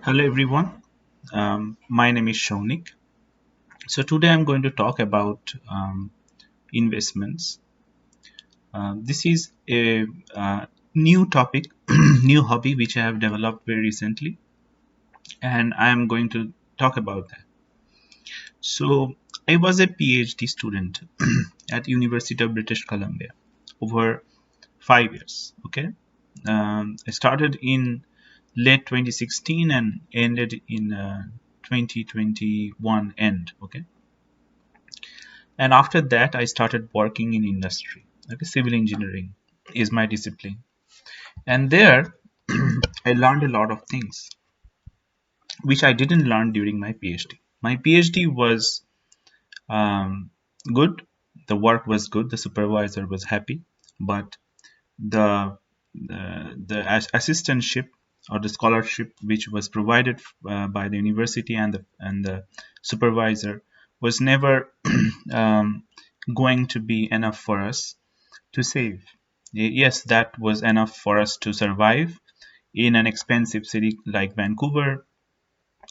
Hello everyone, my name is Shaunik. So today I'm going to talk about investments. This is a new topic, new hobby which I have developed very recently, and I'm going to talk about that. So I was a PhD student at University of British Columbia over 5 years. Okay, I started in late 2016 and ended in 2021 end. Okay, and after that I started working in industry. Okay, civil engineering is my discipline, and there I learned a lot of things which I didn't learn during my PhD. My PhD was um, good, the work was good, the supervisor was happy, but the assistantship or the scholarship which was provided by the university and the supervisor was never going to be enough for us to save. Yes, that was enough for us to survive in an expensive city like Vancouver,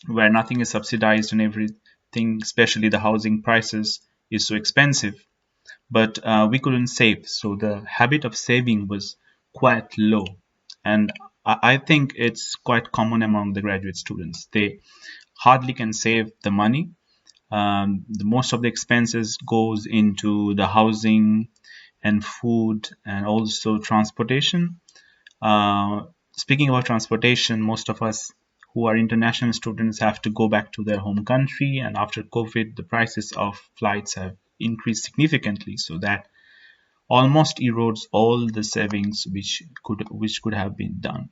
where nothing is subsidized and everything, especially the housing prices, is so expensive. But we couldn't save, so the habit of saving was quite low. And I think it's quite common among the graduate students. They hardly can save the money. Most of the expenses goes into the housing and food and also transportation. Uh, Speaking about transportation, most of us who are international students have to go back to their home country, and after COVID, the prices of flights have increased significantly, so that almost erodes all the savings which could have been done.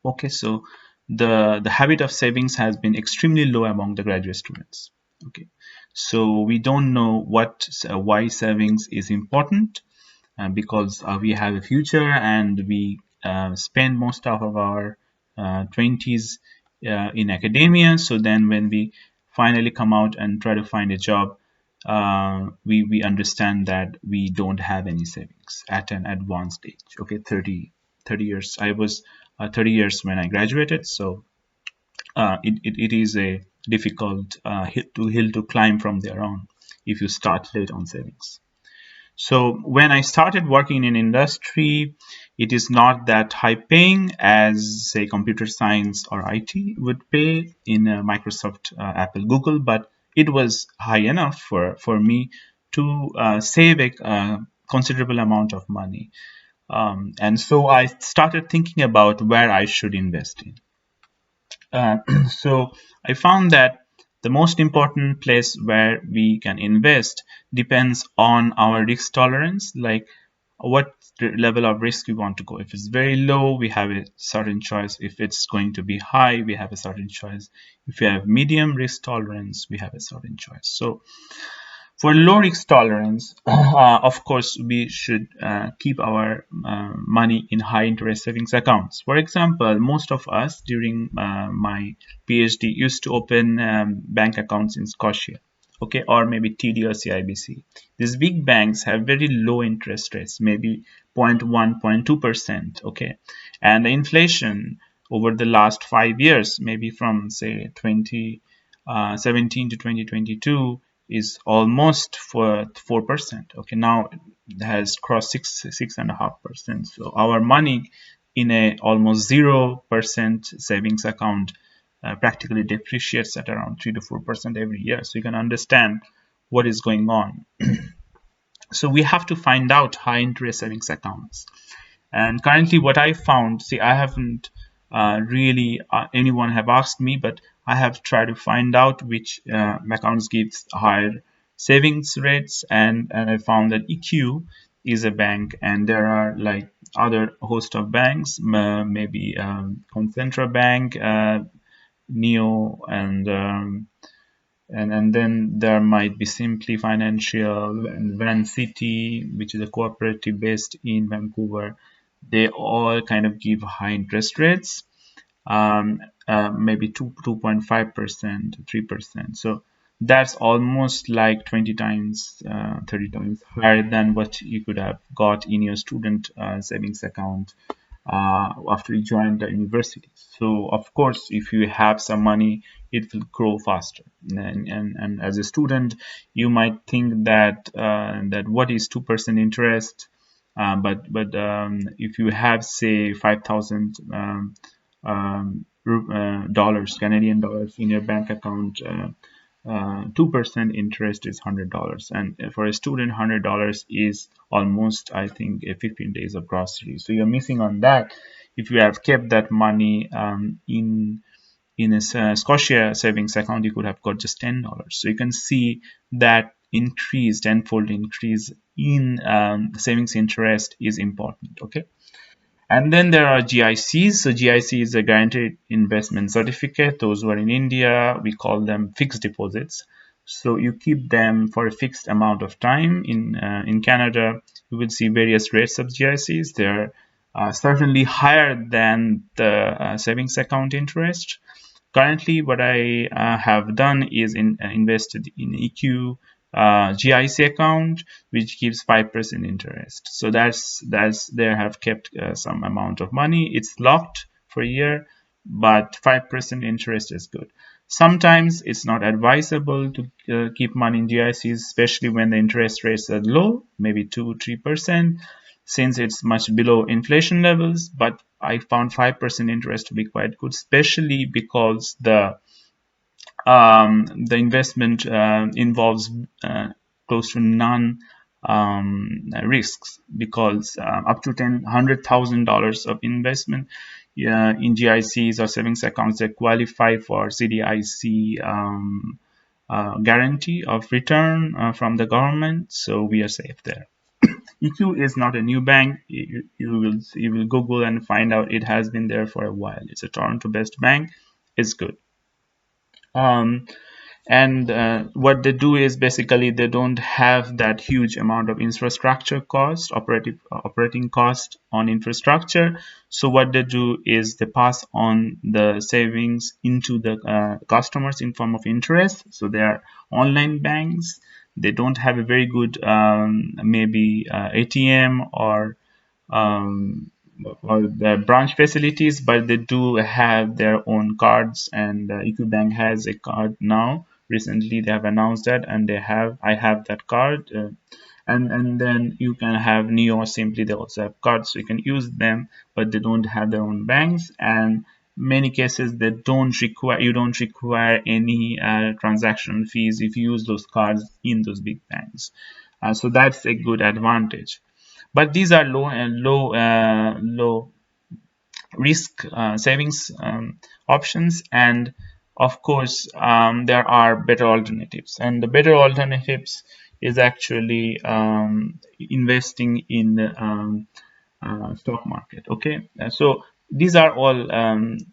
Okay, so the habit of savings has been extremely low among the graduate students. Okay, so we don't know why savings is important, because we have a future and we spend most of our 20s in academia. So then when we finally come out and try to find a job, we understand that we don't have any savings at an advanced age. Okay, 30 years. I was 30 years when I graduated. So it is a difficult hill to climb from there on if you start late on savings. So when I started working in industry, it is not that high paying as say computer science or IT would pay in Microsoft, Apple, Google, but it was high enough for me to save a considerable amount of money. And so I started thinking about where I should invest in. Uh, so I found that the most important place where we can invest depends on our risk tolerance, like what level of risk we want to go. If it's very low, we have a certain choice. If it's going to be high, we have a certain choice. If we have medium risk tolerance, we have a certain choice. So for low risk tolerance, of course, we should keep our money in high interest savings accounts. For example, most of us during my PhD used to open bank accounts in Scotia, okay, or maybe TD or CIBC. These big banks have very low interest rates, maybe 0.1, 0.2%, okay, and the inflation over the last 5 years, maybe from say 2017 to 2022, is almost for 4%. Okay, now it has crossed 6.5%. So our money in a almost 0% savings account practically depreciates at around 3 to 4% every year. So you can understand what is going on. So we have to find out high interest savings accounts. And currently, what I found, see, I haven't really anyone have asked me, but I have tried to find out which accounts gives higher savings rates, and I found that EQ is a bank, and there are like other host of banks, maybe Concentra Bank, Neo, and then there might be Simply Financial and Van City, which is a cooperative based in Vancouver. They all kind of give high interest rates, maybe 2.5%, 3%. So that's almost like 20 times, 30 times higher than what you could have got in your student savings account after you join the university. So of course, if you have some money, it will grow faster. And as a student, you might think that that what is 2% interest, but if you have say 5,000 dollars, Canadian dollars in your bank account, 2% interest is $100, and for a student, $100 is almost, I think, 15 days of groceries. So you're missing on that. If you have kept that money in a Scotia savings account, you could have got just $10. So you can see that increase, tenfold increase in savings interest is important. Okay. And then there are GICs. So GIC is a guaranteed investment certificate. Those who are in India, we call them fixed deposits. So you keep them for a fixed amount of time. In Canada, you will see various rates of GICs. They're certainly higher than the savings account interest. Currently, what I have done is invested in EQ GIC account, which gives 5% interest. So that's they have kept some amount of money. It's locked for a year, but 5% interest is good. Sometimes it's not advisable to keep money in GICs, especially when the interest rates are low, maybe 2-3%, since it's much below inflation levels. But I found 5% interest to be quite good, especially because the investment involves close to none risks, because up to $100,000 of investment in GICs or savings accounts that qualify for CDIC guarantee of return from the government, so we are safe there. EQ is not a new bank. You will Google and find out it has been there for a while. It's a Toronto-based bank. It's good. Um, and what they do is basically they don't have that huge amount of infrastructure cost, operating cost on infrastructure. So what they do is they pass on the savings into the customers in form of interest. So they are online banks. They don't have a very good maybe ATM or the branch facilities, but they do have their own cards, and EQ Bank has a card now. Recently, they have announced that, and I have that card, and then you can have Neo or Simply. They also have cards, so you can use them, but they don't have their own banks, and many cases they don't require you don't require any transaction fees if you use those cards in those big banks. So that's a good advantage. But these are low risk savings options, and of course there are better alternatives, and the better alternatives is actually investing in stock market. Okay. So these are all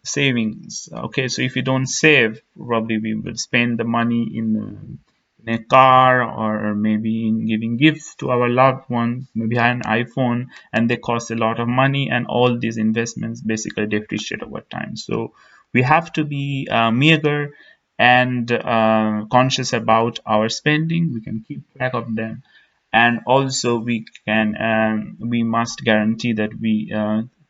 savings. Okay, so if you don't save, probably we will spend the money in a car, or maybe in giving gifts to our loved ones, maybe an iPhone, and they cost a lot of money, and all these investments basically depreciate over time. So we have to be meager and conscious about our spending. We can keep track of them, and also we must guarantee that we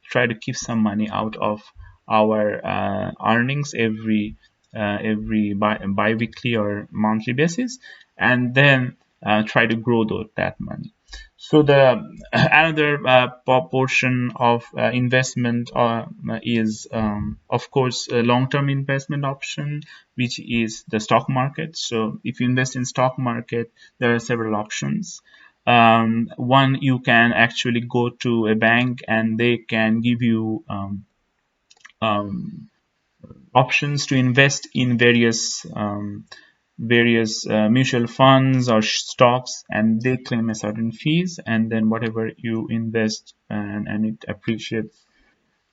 try to keep some money out of our earnings every bi-weekly or monthly basis, and then try to grow that money. So the another portion of investment is of course a long-term investment option, which is the stock market. So if you invest in stock market, there are several options. One, you can actually go to a bank and they can give you um, options to invest in various mutual funds or stocks, and they claim a certain fees, and then whatever you invest and it appreciates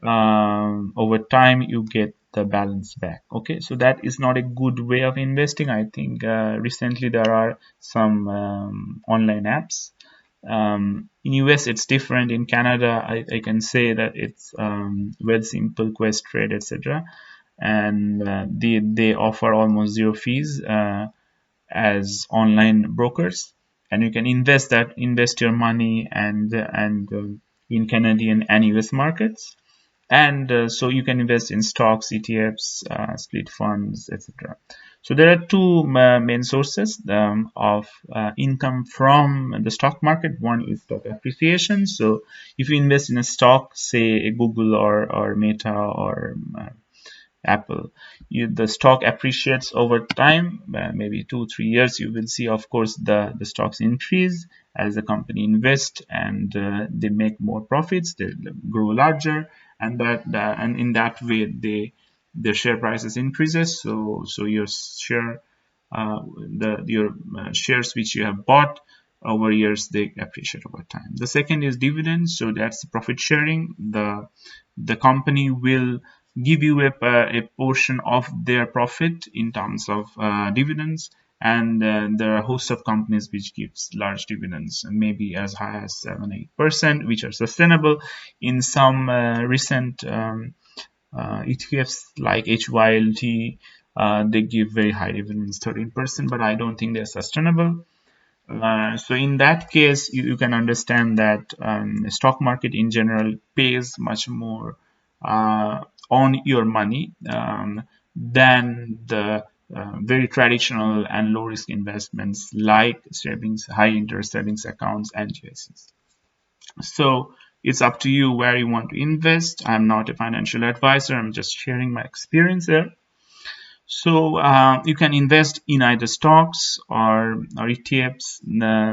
over time, you get the balance back. Okay, so that is not a good way of investing. I think recently there are some online apps. In US it's different. In Canada, I can say that it's Wealthsimple, Questrade, etc., and they offer almost zero fees as online brokers, and you can invest your money and in Canadian and US markets. And so you can invest in stocks, ETFs, split funds, etc. So there are two main sources of income from the stock market. One is stock appreciation. So if you invest in a stock, say a Google or Meta or Apple, the stock appreciates over time, maybe 2 3 years. You will see, of course, the stocks increase as the company invests, and they make more profits, they grow larger, and and in that way their share prices increases. So your share your shares which you have bought over years, they appreciate over time. The second is dividends. So that's the profit sharing. The company will give you a portion of their profit in terms of dividends, and there are a host of companies which gives large dividends, maybe as high as 7 8%, which are sustainable. In some recent ETFs like HYLT, they give very high dividends, 13%, but I don't think they're sustainable. So in that case, you can understand that the stock market in general pays much more on your money than the very traditional and low risk investments like savings, high interest savings accounts, and GICs. So it's up to you where you want to invest. I'm not a financial advisor, I'm just sharing my experience there. So you can invest in either stocks or ETFs.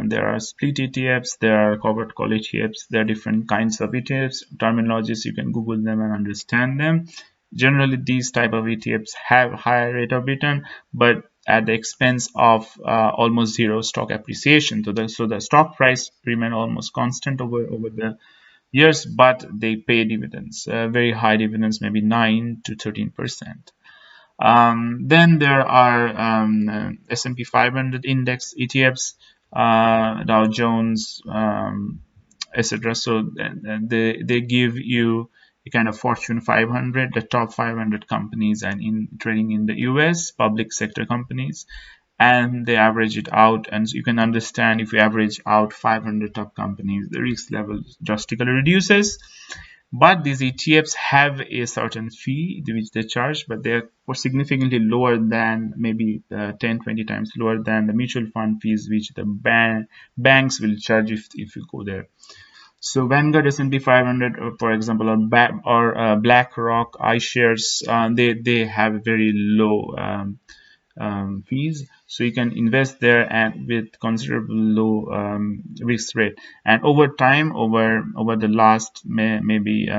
There are split ETFs, there are covered call ETFs, there are different kinds of ETFs, terminologies. You can Google them and understand them. Generally, these type of ETFs have higher rate of return, but at the expense of almost zero stock appreciation. So the stock price remain almost constant over the years, but they pay dividends, very high dividends, maybe 9 to 13%. Then there are S&P 500 index ETFs, Dow Jones, etc. So they give you a kind of Fortune 500, the top 500 companies, and in trading in the US, public sector companies, and they average it out. And you can understand, if you average out 500 top companies, the risk level drastically reduces. But these ETFs have a certain fee which they charge, but they're significantly lower than, maybe 10 20 times lower than the mutual fund fees which the banks will charge if you go there. So Vanguard, S&P 500, for example, or BlackRock, iShares, they have very low fees, so you can invest there and with considerable low risk rate. And over time, over the last maybe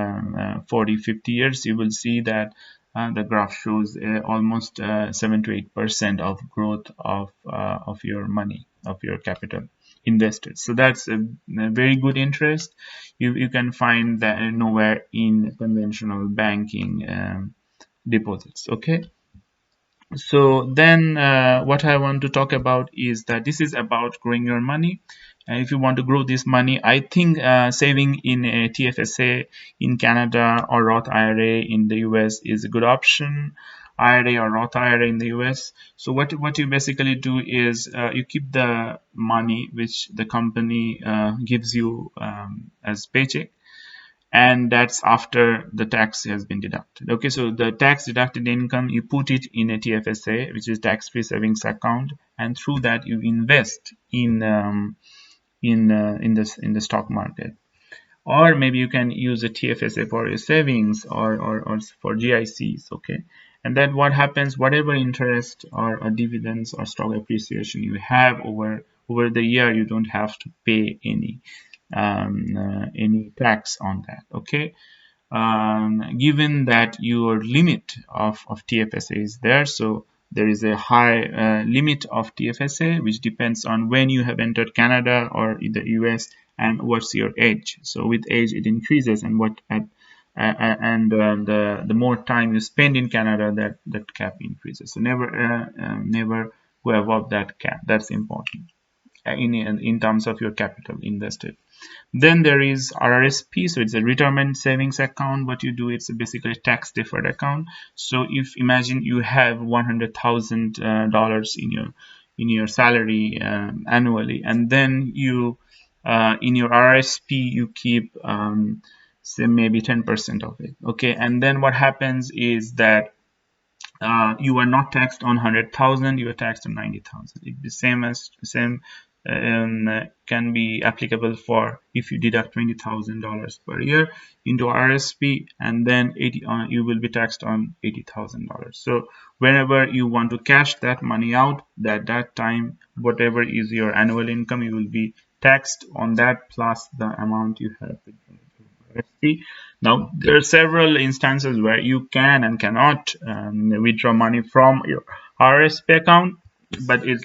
40 50 years, you will see that the graph shows almost 7 to 8% of growth of your money, of your capital invested. So that's a very good interest. You can find that nowhere in conventional banking deposits. Okay. So then what I want to talk about is that this is about growing your money. And if you want to grow this money, I think saving in a TFSA in Canada or Roth IRA in the US is a good option. IRA or Roth IRA in the US. So what you basically do is you keep the money which the company gives you as paycheck, and that's after the tax has been deducted. Okay, so the tax deducted income, you put it in a TFSA, which is tax-free savings account, and through that you invest in the stock market. Or maybe you can use a TFSA for your savings, or for GICs. Okay, and then what happens, whatever interest or dividends or stock appreciation you have over the year, you don't have to pay any tax on that. Okay, given that your limit of TFSA is there, so there is a high limit of TFSA which depends on when you have entered Canada or the US and what's your age. So with age it increases, and the more time you spend in Canada, that cap increases. So never go above that cap. That's important in terms of your capital invested. Then there is RRSP, so it's a retirement savings account. What you do, it's basically a tax deferred account. So if imagine you have $100,000 in your salary annually, and then you in your RRSP you keep say maybe 10% of it. Okay, and then what happens is that you are not taxed on 100,000, you are taxed on 90,000. It's the same can be applicable for if you deduct $20,000 per year into RSP, and then 80 you will be taxed on $80,000. So whenever you want to cash that money out, that time, whatever is your annual income, you will be taxed on that plus the amount you have RSP. Now, there are several instances where you can and cannot withdraw money from your RSP account, but it's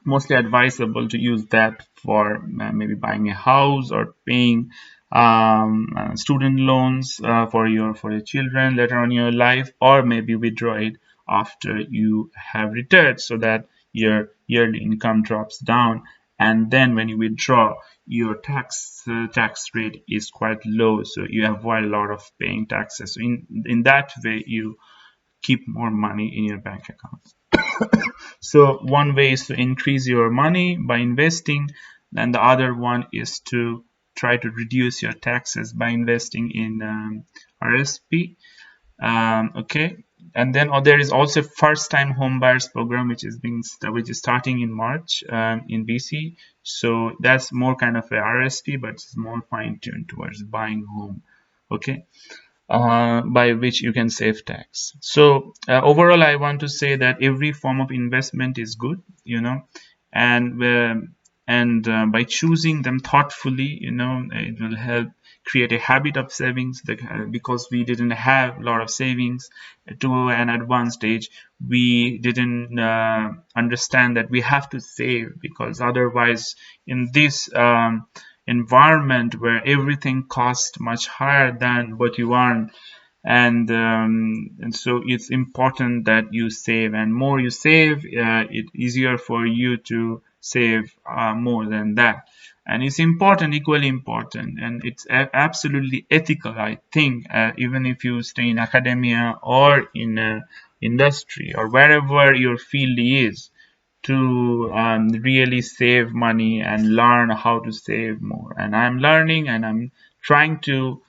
mostly advisable to use that for maybe buying a house or paying student loans for your children later on in your life, or maybe withdraw it after you have retired so that your yearly income drops down, and then when you withdraw, your tax rate is quite low, so you avoid a lot of paying taxes. So in that way, you keep more money in your bank account. So one way is to increase your money by investing, and the other one is to try to reduce your taxes by investing in RSP. Okay, and then there is also first-time home buyers program, which is starting in March in BC. So that's more kind of a RSP, but it's more fine-tuned towards buying home. Okay, by which you can save tax. So overall, I want to say that every form of investment is good, and by choosing them thoughtfully, it will help create a habit of savings. Because we didn't have a lot of savings to an advanced age, we didn't understand that we have to save, because otherwise in this environment where everything costs much higher than what you earn, and so it's important that you save, and more you save, it's easier for you to save more than that. And it's important, equally important, and it's absolutely ethical, I think, even if you stay in academia or in industry or wherever your field is, to really save money and learn how to save more. And I'm learning, and I'm trying to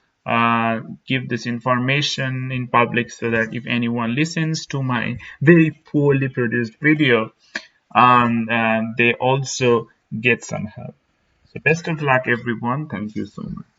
give this information in public, so that if anyone listens to my very poorly produced video, they also get some help. So best of luck, everyone. Thank you so much.